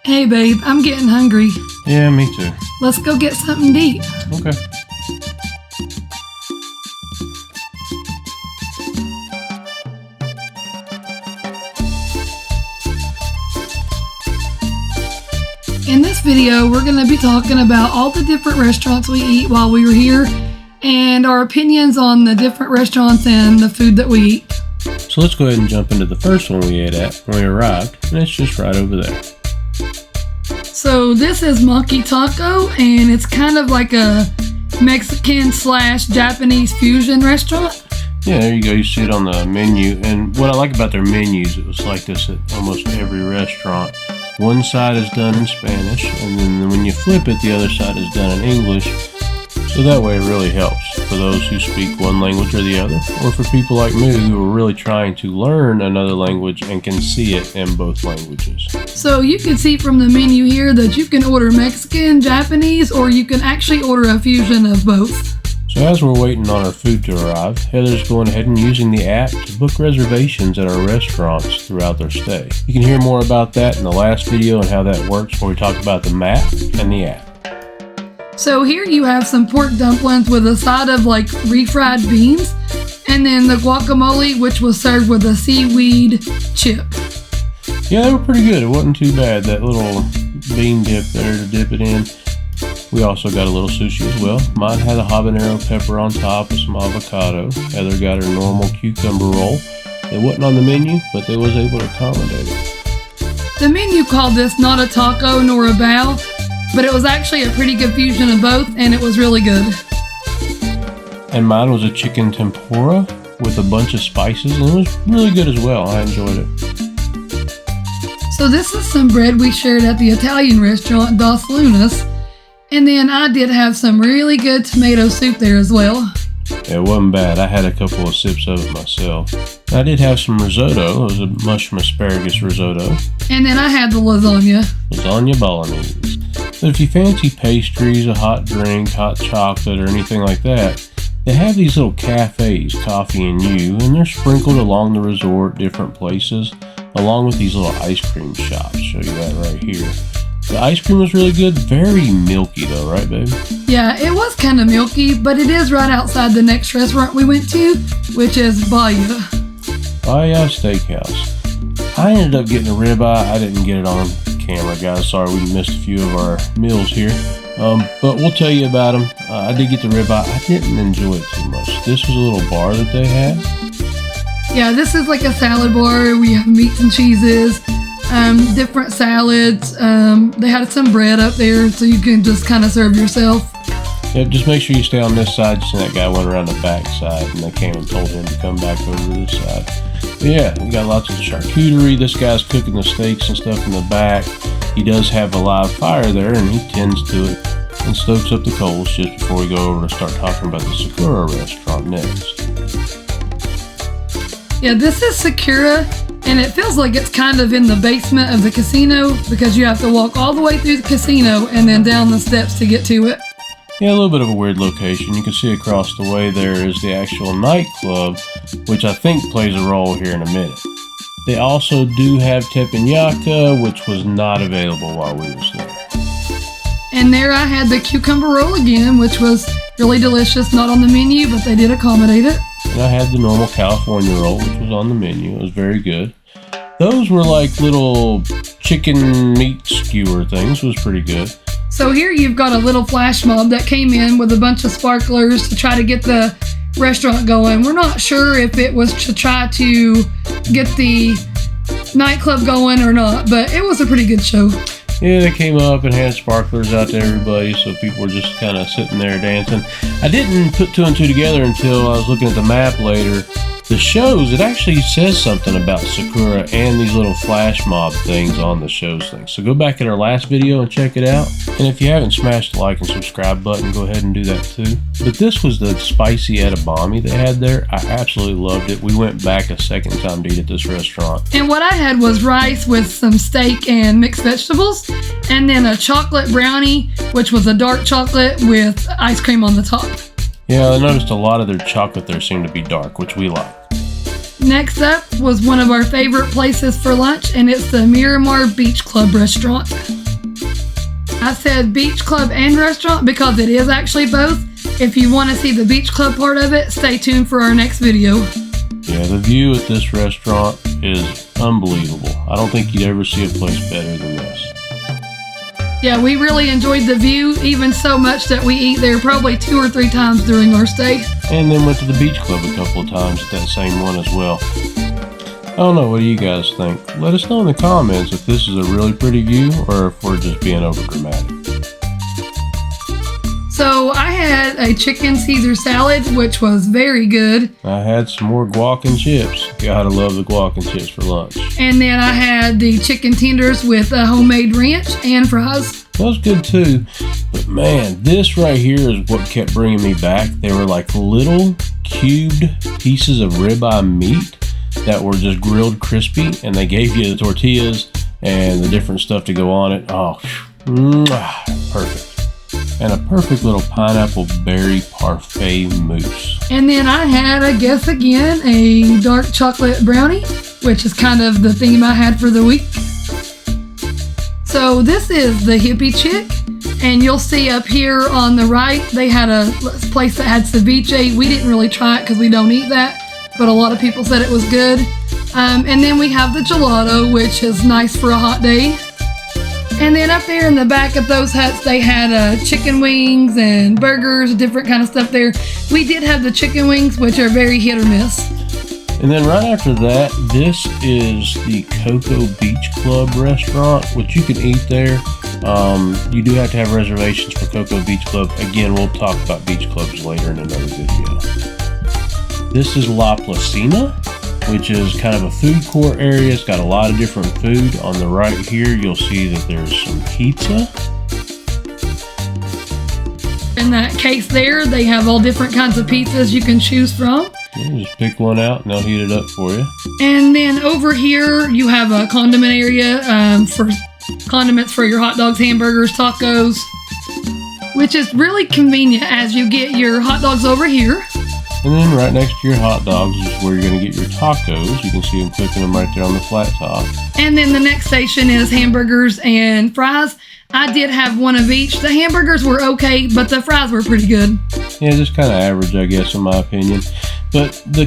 Hey babe, I'm getting hungry. Yeah, me too. Let's go get something to eat. Okay. In this video, we're going to be talking about all the different restaurants we eat while we were here and our opinions on the different restaurants and the food that we eat. So let's go ahead and jump into the first one we ate at when we arrived, and it's just right over there. So this is Maki Taco, and it's kind of like a Mexican/Japanese fusion restaurant. Yeah, there you go. You see it on the menu. And what I like about their menus, it was like this at almost every restaurant. One side is done in Spanish, and then when you flip it, the other side is done in English. So that way it really helps for those who speak one language or the other, or for people like me who are really trying to learn another language and can see it in both languages. So you can see from the menu here that you can order Mexican, Japanese, or you can actually order a fusion of both. So as we're waiting on our food to arrive, Heather's going ahead and using the app to book reservations at our restaurants throughout their stay. You can hear more about that in the last video and how that works, where we talk about the map and the app. So here you have some pork dumplings with a side of like refried beans, and then the guacamole, which was served with a seaweed chip. Yeah, they were pretty good. It wasn't too bad, that little bean dip there to dip it in. We also got a little sushi as well. Mine had a habanero pepper on top with some avocado. Heather got her normal cucumber roll. It wasn't on the menu, but they was able to accommodate it. The menu called this not a taco nor a bao, but it was actually a pretty good fusion of both, and it was really good. And mine was a chicken tempura with a bunch of spices, and it was really good as well. I enjoyed it. So this is some bread we shared at the Italian restaurant Dos Lunas, and then I did have some really good tomato soup there as well. It wasn't bad. I had a couple of sips of it myself. I did have some risotto. It was a mushroom asparagus risotto. And then I had the lasagna. Lasagna bolognese. But if you fancy pastries, a hot drink, hot chocolate, or anything like that, they have these little cafes, Coffee and You, and they're sprinkled along the resort, different places, along with these little ice cream shops. Show you that right here. The ice cream was really good, very milky though, right babe? Yeah, it was kind of milky, but it is right outside the next restaurant we went to, which is Bahia. Bahia Steakhouse. I ended up getting a ribeye. I didn't get it on camera, guys. Sorry, we missed a few of our meals here. But we'll tell you about them. I did get the ribeye. I didn't enjoy it too much. This was a little bar that they had. Yeah, this is like a salad bar. We have meats and cheeses, different salads. They had some bread up there, so you can just kind of serve yourself. Yep, just make sure you stay on this side. Just that guy went around the back side, and they came and told him to come back over to this side. But yeah, we got lots of charcuterie. This guy's cooking the steaks and stuff in the back. He does have a live fire there, and he tends to it and stokes up the coals just before we go over to start talking about the Sakura restaurant next. Yeah, this is Sakura, and it feels like it's kind of in the basement of the casino because you have to walk all the way through the casino and then down the steps to get to it. Yeah, a little bit of a weird location. You can see across the way there is the actual nightclub, which I think plays a role here in a minute. They also do have teppanyaki, which was not available while we was there. And there I had the cucumber roll again, which was really delicious. Not on the menu, but they did accommodate it. And I had the normal California roll, which was on the menu. It was very good. Those were like little chicken meat skewer things. It was pretty good. So here you've got a little flash mob that came in with a bunch of sparklers to try to get the restaurant going. We're not sure if it was to try to get the nightclub going or not, but it was a pretty good show. Yeah, they came up and had sparklers out to everybody, so people were just kind of sitting there dancing. I didn't put two and two together until I was looking at the map later. The shows, it actually says something about Sakura and these little flash mob things on the shows thing. So go back at our last video and check it out. And if you haven't smashed the like and subscribe button, go ahead and do that too. But this was the spicy edamame they had there. I absolutely loved it. We went back a second time to eat at this restaurant. And what I had was rice with some steak and mixed vegetables, and then a chocolate brownie, which was a dark chocolate with ice cream on the top. Yeah, I noticed a lot of their chocolate there seemed to be dark, which we like. Next up was one of our favorite places for lunch, and it's the Miramar Beach Club restaurant. I said beach club and restaurant because it is actually both. If you want to see the beach club part of it, stay tuned for our next video. Yeah, the view at this restaurant is unbelievable. I don't think you'd ever see a place better than this. Yeah, we really enjoyed the view, even so much that we eat there probably 2 or 3 times during our stay. And then went to the beach club a couple of times at that same one as well. I don't know, what do you guys think? Let us know in the comments if this is a really pretty view or if we're just being over dramatic. So I had a chicken Caesar salad, which was very good. I had some more guac and chips. Gotta love the guac and chips for lunch. And then I had the chicken tenders with a homemade ranch and fries. That was good too. But man, this right here is what kept bringing me back. They were like little cubed pieces of ribeye meat that were just grilled crispy, and they gave you the tortillas and the different stuff to go on it. Oh, perfect. And a perfect little pineapple berry parfait mousse. And then I had, I guess again, a dark chocolate brownie, which is kind of the theme I had for the week. So this is the Hippie Chic, and you'll see up here on the right, they had a place that had ceviche. We didn't really try it because we don't eat that, but a lot of people said it was good. And then we have the gelato, which is nice for a hot day. And then up there in the back of those huts, they had chicken wings and burgers, different kind of stuff there. We did have the chicken wings, which are very hit or miss. And then right after that, this is the Cocoa Beach Club restaurant, which you can eat there. You do have to have reservations for Cocoa Beach Club. Again, we'll talk about beach clubs later in another video. This is La Placita, which is kind of a food court area. It's got a lot of different food. On the right here, you'll see that there's some pizza. In that case there, they have all different kinds of pizzas you can choose from. You just pick one out and they'll heat it up for you. And then over here, you have a condiment area for condiments for your hot dogs, hamburgers, tacos, which is really convenient as you get your hot dogs over here. And then right next to your hot dogs is where you're going to get your tacos. You can see them cooking them right there on the flat top. And then the next station is hamburgers and fries. I did have one of each. The hamburgers were okay, but the fries were pretty good. Yeah, just kind of average, I guess, in my opinion. But the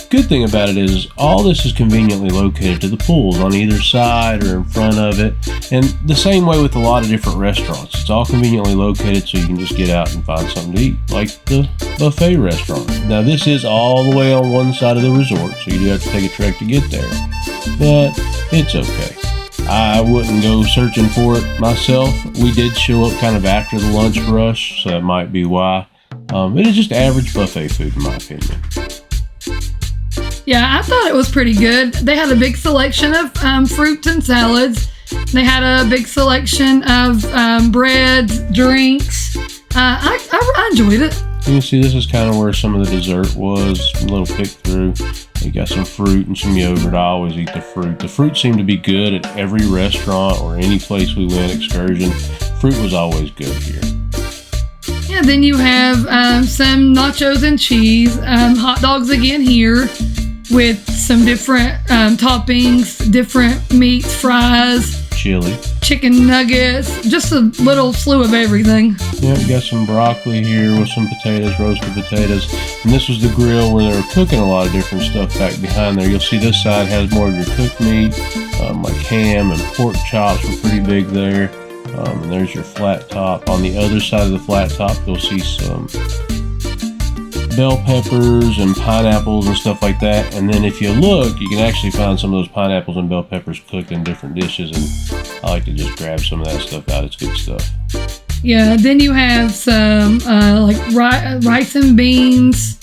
good thing about it is all this is conveniently located to the pools on either side or in front of it. And the same way with a lot of different restaurants. It's all conveniently located so you can just get out and find something to eat, like the buffet restaurant. Now, this is all the way on one side of the resort, so you do have to take a trek to get there. But it's okay. I wouldn't go searching for it myself. We did show up kind of after the lunch rush, so that might be why. It is just average buffet food in my opinion. Yeah, I thought it was pretty good. They had a big selection of fruits and salads. They had a big selection of breads, drinks. I enjoyed it. You can see this is kind of where some of the dessert was, a little pick through. They got some fruit and some yogurt. I always eat the fruit. The fruit seemed to be good at every restaurant or any place we went excursion. Fruit was always good here. Yeah, then you have some nachos and cheese, hot dogs again here with some different toppings, different meats, fries, chili, chicken nuggets, just a little slew of everything. Yeah, we got some broccoli here with some potatoes, roasted potatoes. And this was the grill where they were cooking a lot of different stuff back behind there. You'll see this side has more of your cooked meat, like ham and pork chops were pretty big there. And there's your flat top. On the other side of the flat top, you'll see some bell peppers and pineapples and stuff like that. And then if you look, you can actually find some of those pineapples and bell peppers cooked in different dishes. And I like to just grab some of that stuff out. It's good stuff. Yeah, then you have some like rice and beans.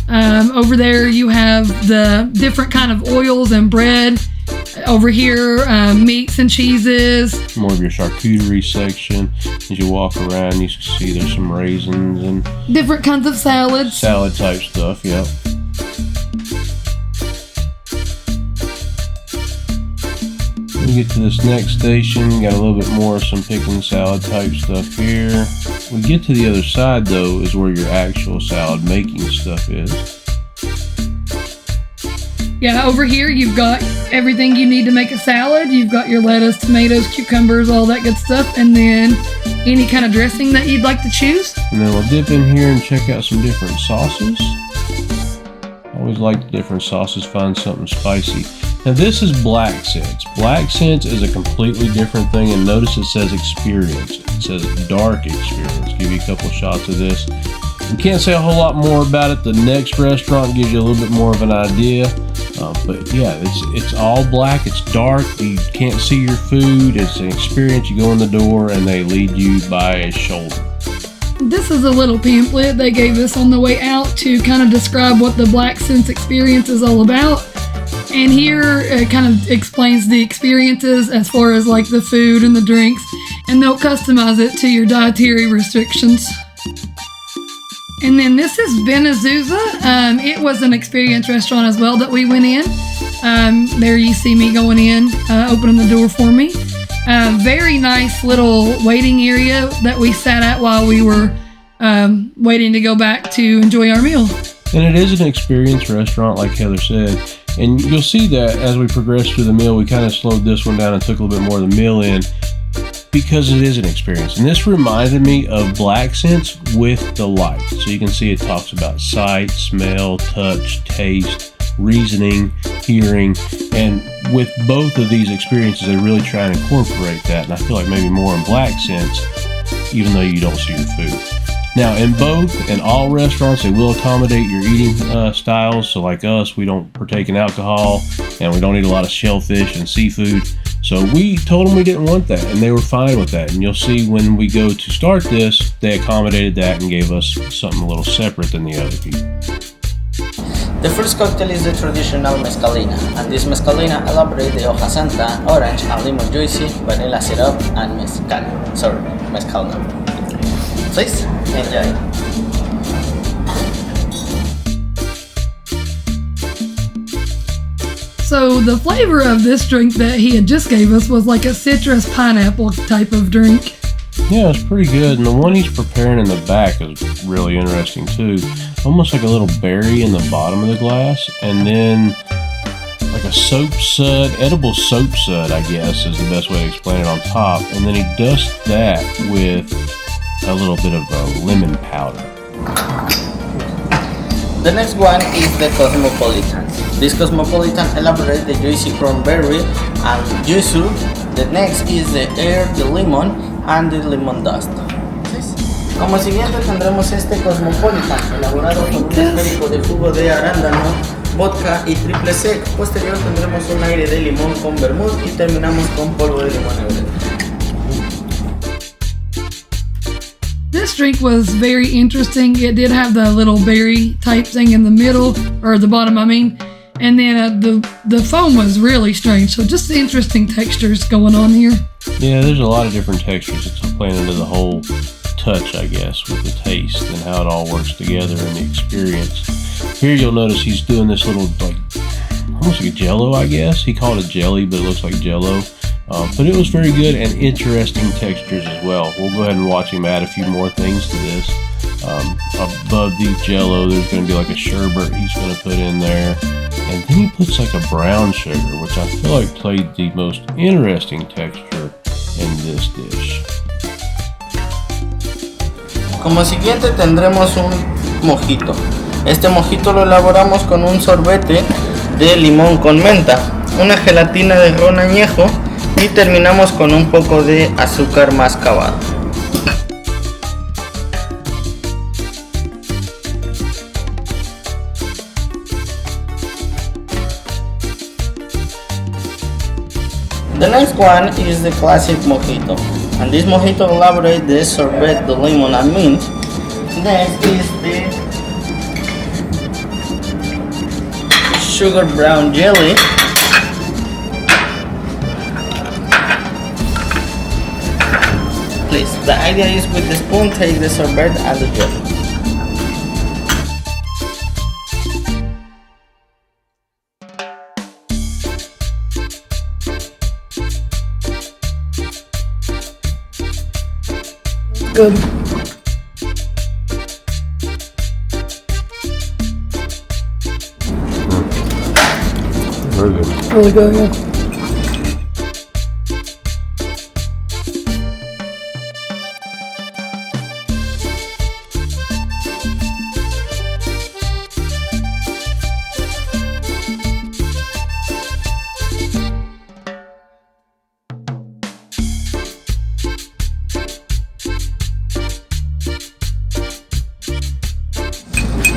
Over there you have the different kind of oils and bread. Over here, meats and cheeses. More of your charcuterie section. As you walk around, you can see there's some raisins and different kinds of salads. Salad type stuff, yeah. We get to this next station, got a little bit more of some picking salad type stuff here. We get to the other side though, is where your actual salad making stuff is. Yeah, over here you've got everything you need to make a salad. You've got your lettuce, tomatoes, cucumbers, all that good stuff, and then any kind of dressing that you'd like to choose. And then we'll dip in here and check out some different sauces. Always like the different sauces, find something spicy. Now this is Black Sense. Black Sense is a completely different thing, and notice it says experience. It says dark experience. Give you a couple shots of this. We can't say a whole lot more about it. The next restaurant gives you a little bit more of an idea. But yeah, it's all black. It's dark. You can't see your food. It's an experience. You go in the door and they lead you by a shoulder. This is a little pamphlet they gave us on the way out to kind of describe what the Black Sense experience is all about. And here it kind of explains the experiences as far as like the food and the drinks, and they'll customize it to your dietary restrictions. And then this is Benazuza. It was an experience restaurant as well that we went in. There you see me going in, opening the door for me. Very nice little waiting area that we sat at while we were waiting to go back to enjoy our meal. And it is an experience restaurant, like Heather said. And you'll see that as we progress through the meal, we kind of slowed this one down and took a little bit more of the meal in, because it is an experience. And this reminded me of Black Sense with the light. So you can see it talks about sight, smell, touch, taste, reasoning, hearing. And with both of these experiences, they really try and incorporate that. And I feel like maybe more in Black Sense, even though you don't see your food. Now, in all restaurants, they will accommodate your eating styles. So like us, we don't partake in alcohol, and we don't eat a lot of shellfish and seafood. So we told them we didn't want that, and they were fine with that. And you'll see when we go to start this, they accommodated that and gave us something a little separate than the other people. The first cocktail is the traditional mezcalina, and this mezcalina elaborates the hoja santa, orange and lemon juicy, vanilla syrup, and mezcal nut. Please enjoy. So the flavor of this drink that he had just gave us was like a citrus pineapple type of drink. Yeah, it's pretty good. And the one he's preparing in the back is really interesting too. Almost like a little berry in the bottom of the glass, and then like a soap sud, edible soap sud, I guess is the best way to explain it, on top. And then he dusts that with a little bit of lemon powder. The next one is the Cosmopolitan. This Cosmopolitan elaborates the juicy cranberry and yuzu. The next is the air, the lemon, and the lemon dust. Como siguiente tendremos este Cosmopolitan, elaborado con un esférico de jugo de arándano, vodka y triple sec. Posterior tendremos un aire de limón con vermouth y terminamos con polvo de limón negro. This drink was very interesting. It did have the little berry type thing in the middle, or the bottom, I mean. And then the foam was really strange. So just interesting textures going on here. Yeah, there's a lot of different textures. It's playing into the whole touch, I guess, with the taste and how it all works together in the experience. Here you'll notice he's doing this little, like, almost like a jello, I guess. He called it jelly, but it looks like jello. But it was very good and interesting textures as well. We'll go ahead and watch him add a few more things to this. Above the jello, there's going to be like a sherbet he's going to put in there. And then he puts like a brown sugar, which I feel like played the most interesting texture in this dish. Como siguiente tendremos un mojito. Este mojito lo elaboramos con un sorbete de limón con menta, una gelatina de ron añejo y terminamos con un poco de azúcar mascabado. The next one is the classic mojito, and this mojito elaborates the sorbet, the lemon and mint. Next is the sugar brown jelly. Please, the idea is with the spoon take the sorbet and the jelly. Good. Very good. Really good, yeah.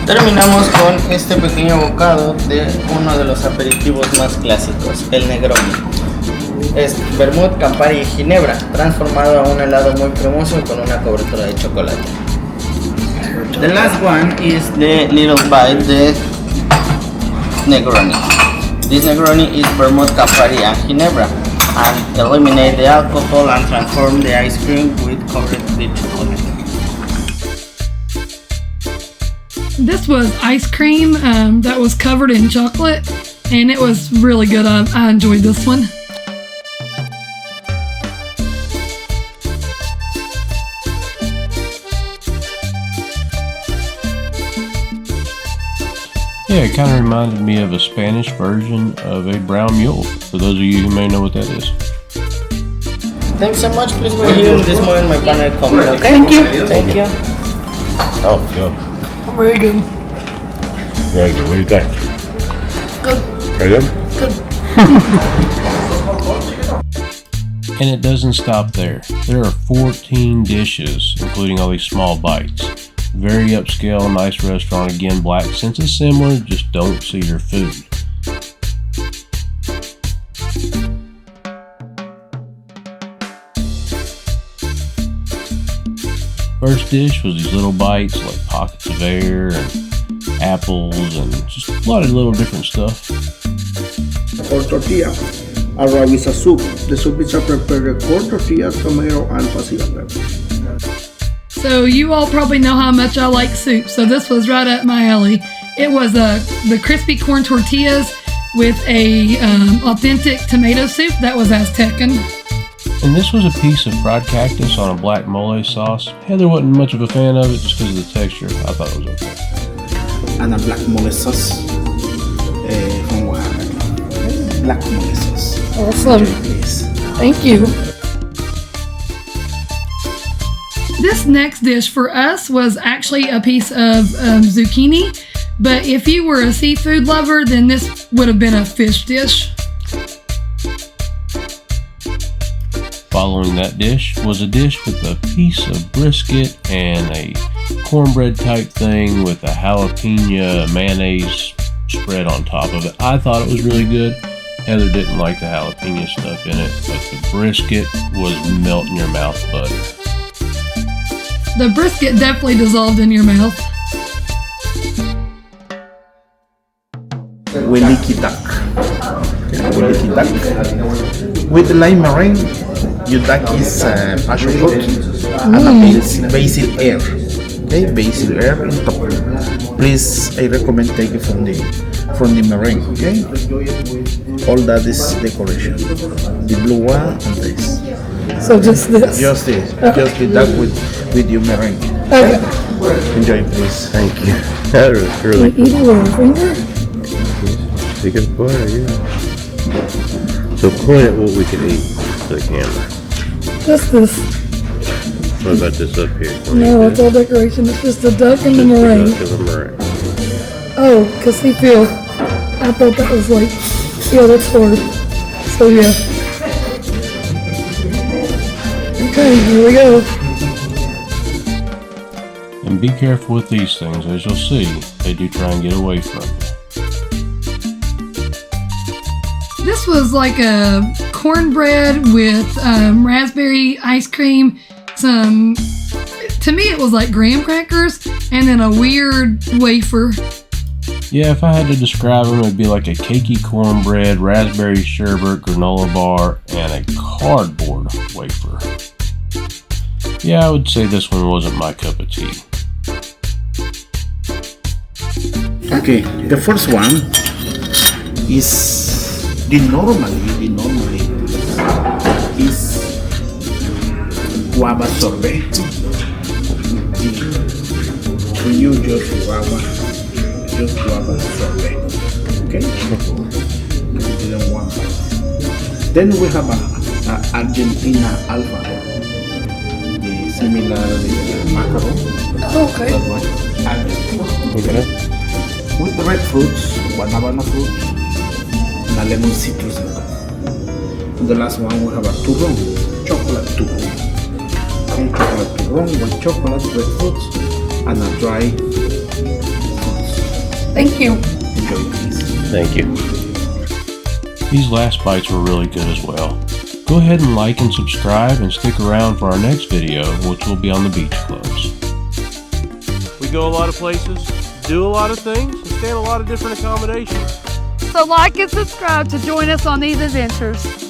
Terminamos con este pequeño bocado de uno de los aperitivos más clásicos, el Negroni. Es vermut, Campari y ginebra, transformado a un helado muy cremoso con una cobertura de chocolate. The last one is the little bite, the Negroni. This Negroni is vermouth, Campari and ginebra, and eliminate the alcohol and transform the ice cream with covered with chocolate. This was ice cream that was covered in chocolate, and it was really good. I enjoyed this one. Yeah, it kind of reminded me of a Spanish version of a brown mule, for those of you who may know what that is. Thanks so much. Please wait here in this moment my partner coming. Okay? Thank you. Thank you. Oh, yeah. Very good. Very good. What do you think? Good. Very good? Good. And it doesn't stop there. There are 14 dishes, including all these small bites. Very upscale, nice restaurant. Again, black since it's similar, just don't see your food. First dish was these little bites like pockets of air and apples and just a lot of little different stuff. Or tortilla, a raw with a soup. The soup is prepared with corn tortilla, tomato, and pasilla pepper. So you all probably know how much I like soup, so this was right up my alley. It was the crispy corn tortillas with a authentic tomato soup that was Aztecan. And this was a piece of fried cactus on a black mole sauce. Heather wasn't much of a fan of it just because of the texture. I thought it was okay. And a black mole sauce from Oaxaca. Black mole sauce. Awesome. Enjoy, please. Thank you. This next dish for us was actually a piece of zucchini, but if you were a seafood lover, then this would have been a fish dish. Following that dish was a dish with a piece of brisket and a cornbread type thing with a jalapeno mayonnaise spread on top of it. I thought it was really good. Heather didn't like the jalapeno stuff in it, but the brisket was melt in your mouth butter. The brisket definitely dissolved in your mouth. Weliki duck. Weliki duck. With lime meringue, your duck is passion fruit and a basil air. Okay, basil air on top. Please, I recommend take it from the meringue. Okay, all that is decoration. The blue one and this. So just this. Just this. Just the duck with your meringue. Okay. Enjoy, please. Thank you. That was really Eat it with a finger? Take a bite, yeah. So point at what we can eat to the camera. Just this. What about this up here? No, it's all decoration. It's just the duck and the meringue. Oh, because he feel. I thought that was like, yeah, that's hard. So yeah. Okay, here we go. And be careful with these things. As you'll see, they do try and get away from you. This was like a cornbread with raspberry ice cream, to me it was like graham crackers, and then a weird wafer. Yeah, if I had to describe them, it'd be like a cakey cornbread, raspberry sherbet, granola bar, and a cardboard wafer. Yeah, I would say this one wasn't my cup of tea. Okay, the first one is the normally is guava sorbet. You just guava sorbet. Okay. because we didn't want that. Then we have a Argentina Alfa, the similar macaron. Okay. That one, Argentina. Okay. With the red fruits, banana fruit, and a lemon citrus. And the last one we have a turron, chocolate turron. Okay, chocolate turron with chocolate, red fruits, and a dry fruits. Thank you. Enjoy, please. Thank you. These last bites were really good as well. Go ahead and like and subscribe and stick around for our next video, which will be on the beach clubs. We go a lot of places, do a lot of things, and stay in a lot of different accommodations. So like and subscribe to join us on these adventures.